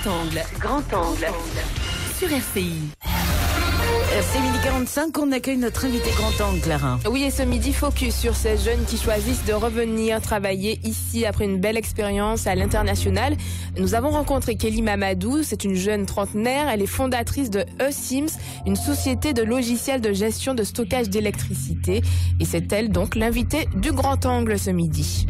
angle. Grand angle. Sur RCI. C'est midi 45, on accueille notre invité Grand Angle, Clara. Oui, et ce midi, focus sur ces jeunes qui choisissent de revenir travailler ici après une belle expérience à l'international. Nous avons rencontré Kelly Mamadou, c'est une jeune trentenaire, elle est fondatrice de eSIMS, une société de logiciels de gestion de stockage d'électricité. Et c'est elle donc l'invitée du Grand Angle ce midi.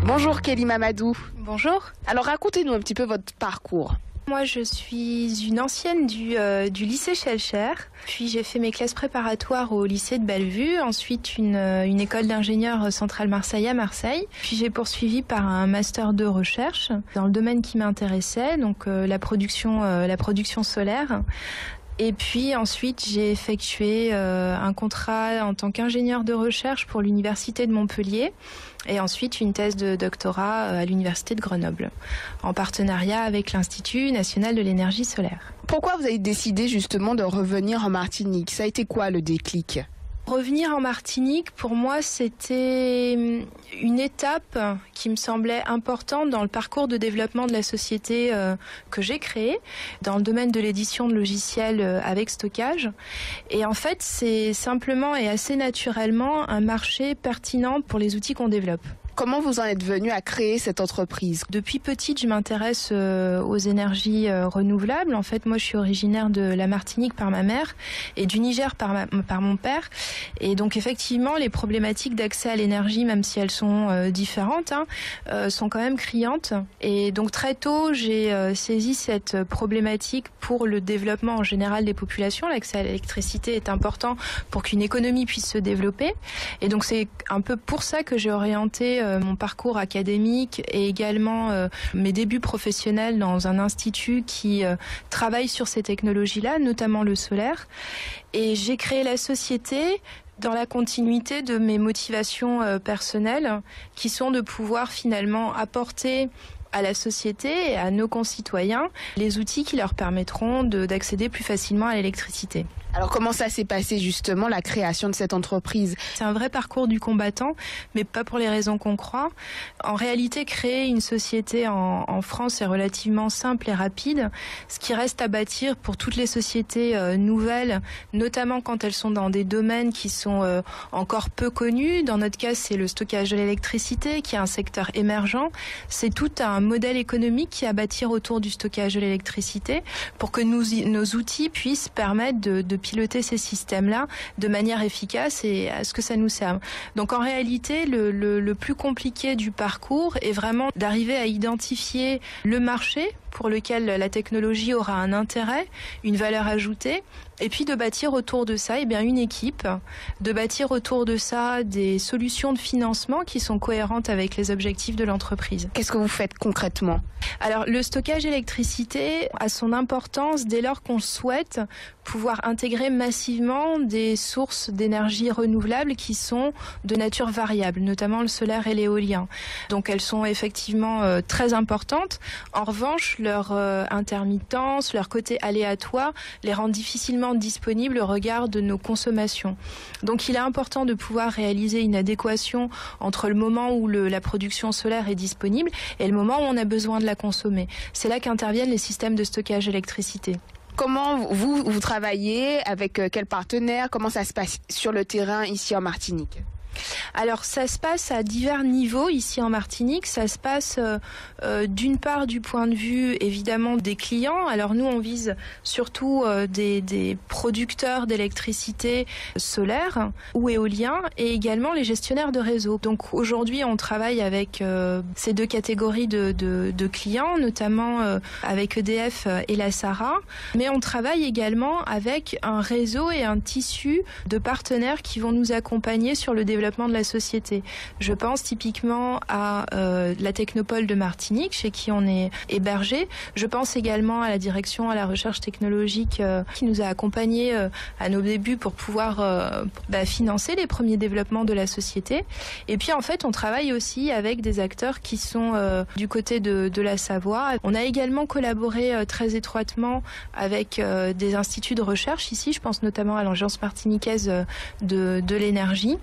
Bonjour Kelly Mamadou. Bonjour. Alors racontez-nous un petit peu votre parcours. Moi, je suis une ancienne du lycée Schellcher. Puis j'ai fait mes classes préparatoires au lycée de Bellevue. Ensuite, une école d'ingénieur centrale Marseille à Marseille. Puis j'ai poursuivi par un master de recherche dans le domaine qui m'intéressait, donc la production solaire. Et puis ensuite, j'ai effectué un contrat en tant qu'ingénieur de recherche pour l'université de Montpellier et ensuite une thèse de doctorat à l'université de Grenoble en partenariat avec l'Institut national de l'énergie solaire. Pourquoi vous avez décidé justement de revenir en Martinique? Ça a été quoi le déclic? Revenir en Martinique, pour moi, c'était une étape qui me semblait importante dans le parcours de développement de la société que j'ai créée, dans le domaine de l'édition de logiciels avec stockage. Et en fait, c'est simplement et assez naturellement un marché pertinent pour les outils qu'on développe. Comment vous en êtes venu à créer cette entreprise? Depuis petite, je m'intéresse aux énergies renouvelables. En fait, moi, je suis originaire de la Martinique par ma mère et du Niger par mon père. Et donc, effectivement, les problématiques d'accès à l'énergie, même si elles sont différentes, sont quand même criantes. Et donc, très tôt, j'ai saisi cette problématique pour le développement en général des populations. L'accès à l'électricité est important pour qu'une économie puisse se développer. Et donc, c'est un peu pour ça que j'ai orienté mon parcours académique et également mes débuts professionnels dans un institut qui travaille sur ces technologies-là, notamment le solaire. Et j'ai créé la société dans la continuité de mes motivations personnelles qui sont de pouvoir finalement apporter à la société et à nos concitoyens les outils qui leur permettront d'accéder plus facilement à l'électricité. Alors comment ça s'est passé justement, la création de cette entreprise? C'est un vrai parcours du combattant, mais pas pour les raisons qu'on croit. En réalité, créer une société en France est relativement simple et rapide. Ce qui reste à bâtir pour toutes les sociétés nouvelles, notamment quand elles sont dans des domaines qui sont encore peu connus. Dans notre cas, c'est le stockage de l'électricité, qui est un secteur émergent. C'est tout un modèle économique qui est à bâtir autour du stockage de l'électricité pour que nos outils puissent permettre de piloter ces systèmes-là de manière efficace et à ce que ça nous serve. Donc en réalité, le plus compliqué du parcours est vraiment d'arriver à identifier le marché pour lequel la technologie aura un intérêt, une valeur ajoutée, et puis de bâtir autour de ça une équipe, de bâtir autour de ça des solutions de financement qui sont cohérentes avec les objectifs de l'entreprise. Qu'est-ce que vous faites concrètement? Alors, le stockage d'électricité a son importance dès lors qu'on souhaite pouvoir intégrer massivement des sources d'énergie renouvelables qui sont de nature variable, notamment le solaire et l'éolien. Donc, elles sont effectivement très importantes. En revanche, leur intermittence, leur côté aléatoire les rend difficilement disponibles au regard de nos consommations. Donc, il est important de pouvoir réaliser une adéquation entre le moment où la production solaire est disponible et le moment où on a besoin de la consommer. C'est là qu'interviennent les systèmes de stockage d'électricité. Comment vous travaillez, avec quels partenaires? Comment ça se passe sur le terrain ici en Martinique? Alors ça se passe à divers niveaux ici en Martinique. Ça se passe d'une part du point de vue évidemment des clients. Alors nous on vise surtout des producteurs d'électricité solaire ou éolien et également les gestionnaires de réseau. Donc aujourd'hui on travaille avec ces deux catégories de clients, notamment avec EDF et la SARA. Mais on travaille également avec un réseau et un tissu de partenaires qui vont nous accompagner sur le développement de la société. Je pense typiquement à la Technopole de Martinique, chez qui on est hébergé. Je pense également à la direction à la recherche technologique qui nous a accompagnés à nos débuts pour pouvoir financer les premiers développements de la société. Et puis en fait, on travaille aussi avec des acteurs qui sont du côté de la Savoie. On a également collaboré très étroitement avec des instituts de recherche ici. Je pense notamment à l'Agence martiniquaise de l'énergie.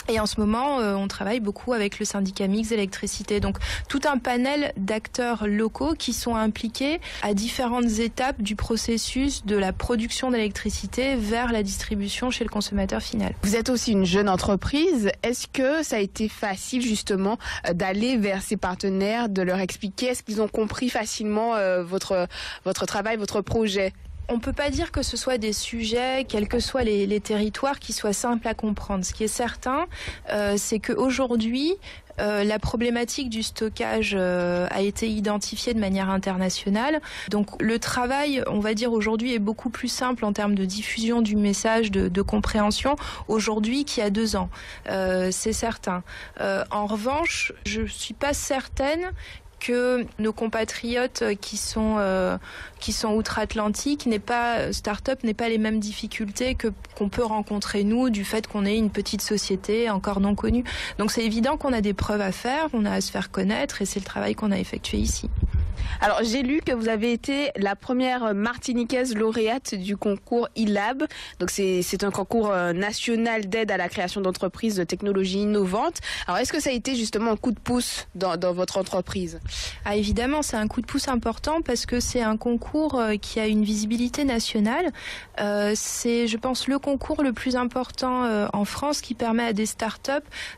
Et en ce moment, on travaille beaucoup avec le syndicat mixte d'électricité. Donc, tout un panel d'acteurs locaux qui sont impliqués à différentes étapes du processus de la production d'électricité vers la distribution chez le consommateur final. Vous êtes aussi une jeune entreprise. Est-ce que ça a été facile justement d'aller vers ces partenaires, de leur expliquer? Est-ce qu'ils ont compris facilement votre travail, votre projet? On ne peut pas dire que ce soit des sujets, quels que soient les territoires, qui soient simples à comprendre. Ce qui est certain, c'est qu'aujourd'hui, la problématique du stockage a été identifiée de manière internationale. Donc le travail, on va dire aujourd'hui, est beaucoup plus simple en termes de diffusion du message, de compréhension aujourd'hui qu'il y a 2 ans. C'est certain. En revanche, je ne suis pas certaine que nos compatriotes qui sont outre-Atlantique start-up n'aient pas les mêmes difficultés qu'on peut rencontrer nous du fait qu'on est une petite société encore non connue. Donc c'est évident qu'on a des preuves à faire, on a à se faire connaître et c'est le travail qu'on a effectué ici. Alors j'ai lu que vous avez été la première martiniquaise lauréate du concours e-Lab. Donc c'est un concours national d'aide à la création d'entreprises de technologies innovantes. Alors est-ce que ça a été justement un coup de pouce dans votre entreprise? Ah, évidemment, c'est un coup de pouce important parce que c'est un concours qui a une visibilité nationale. C'est, je pense, le concours le plus important en France qui permet à des startups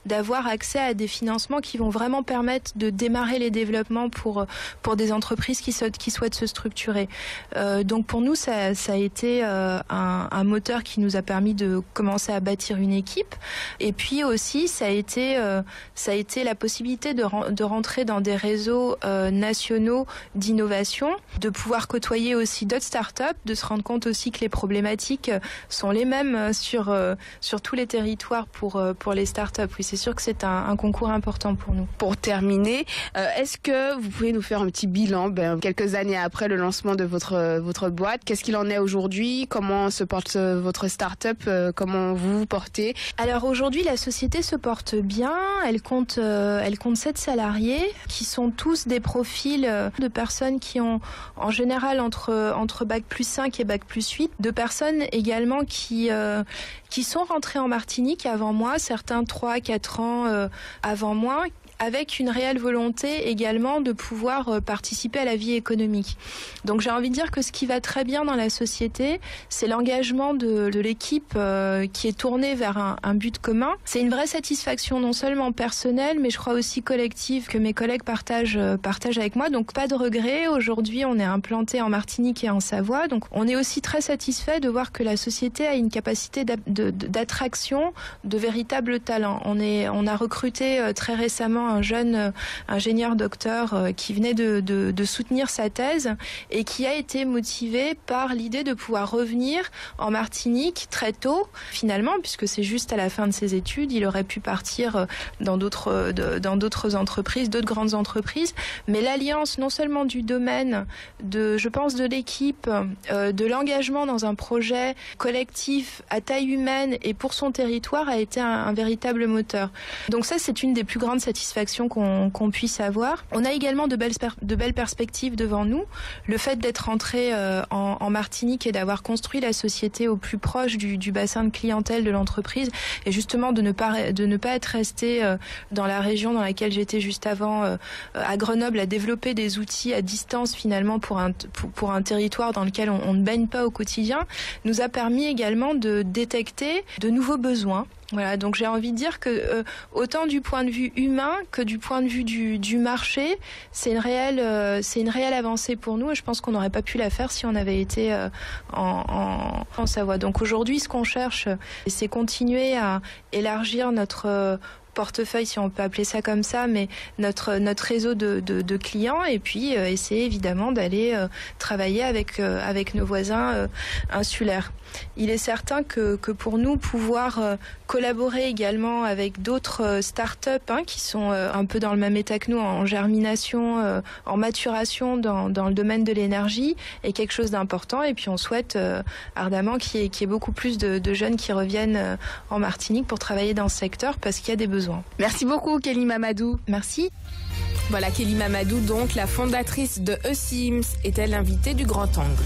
d'avoir accès à des financements qui vont vraiment permettre de démarrer les développements pour des entreprises qui souhaitent se structurer. Donc pour nous, ça a été un moteur qui nous a permis de commencer à bâtir une équipe. Et puis aussi, ça a été la possibilité de rentrer dans des réseaux nationaux d'innovation, de pouvoir côtoyer aussi d'autres startups, de se rendre compte aussi que les problématiques sont les mêmes sur tous les territoires pour les startups. Oui, c'est sûr que c'est un concours important pour nous. Pour terminer, est-ce que vous pouvez nous faire un petit bilan, quelques années après le lancement de votre boîte? Qu'est-ce qu'il en est aujourd'hui? Comment se porte votre start-up? Comment vous vous portez? Alors aujourd'hui, la société se porte bien. Elle compte 7 salariés qui sont tous des profils de personnes qui ont en général entre bac plus 5 et bac plus 8, de personnes également qui sont rentrées en Martinique avant moi, certains 3-4 ans avant moi, avec une réelle volonté également de pouvoir participer à la vie économique. Donc j'ai envie de dire que ce qui va très bien dans la société, c'est l'engagement de l'équipe qui est tournée vers un but commun. C'est une vraie satisfaction non seulement personnelle, mais je crois aussi collective que mes collègues partagent avec moi. Donc pas de regret. Aujourd'hui, on est implanté en Martinique et en Savoie. Donc on est aussi très satisfait de voir que la société a une capacité d'attraction de véritables talents. On a recruté très récemment un jeune ingénieur docteur qui venait de soutenir sa thèse et qui a été motivé par l'idée de pouvoir revenir en Martinique très tôt, finalement, puisque c'est juste à la fin de ses études. Il aurait pu partir dans d'autres entreprises, d'autres grandes entreprises, mais l'alliance non seulement du domaine, je pense de l'équipe, de l'engagement dans un projet collectif à taille humaine et pour son territoire a été un véritable moteur. Donc ça, c'est une des plus grandes satisfactions qu'on puisse avoir. On a également de belles perspectives devant nous. Le fait d'être entré en Martinique et d'avoir construit la société au plus proche du bassin de clientèle de l'entreprise et justement de ne pas être resté dans la région dans laquelle j'étais juste avant, à Grenoble, à développer des outils à distance finalement pour un territoire dans lequel on ne baigne pas au quotidien, nous a permis également de détecter de nouveaux besoins. Voilà, donc j'ai envie de dire que autant du point de vue humain que du point de vue du marché, c'est une réelle avancée pour nous et je pense qu'on n'aurait pas pu la faire si on avait été en Savoie. Donc aujourd'hui, ce qu'on cherche, c'est continuer à élargir notre portefeuille, si on peut appeler ça comme ça, mais notre réseau de clients et puis essayer évidemment d'aller travailler avec nos voisins insulaires. Il est certain que pour nous, pouvoir collaborer également avec d'autres start-up qui sont un peu dans le même état que nous, en germination, en maturation dans le domaine de l'énergie, est quelque chose d'important. Et puis on souhaite ardemment qu'il y ait beaucoup plus de jeunes qui reviennent en Martinique pour travailler dans ce secteur parce qu'il y a des besoins. Merci beaucoup, Kelly Mamadou. Merci. Voilà, Kelly Mamadou, donc la fondatrice de eSIMS, était l'invitée du Grand Angle.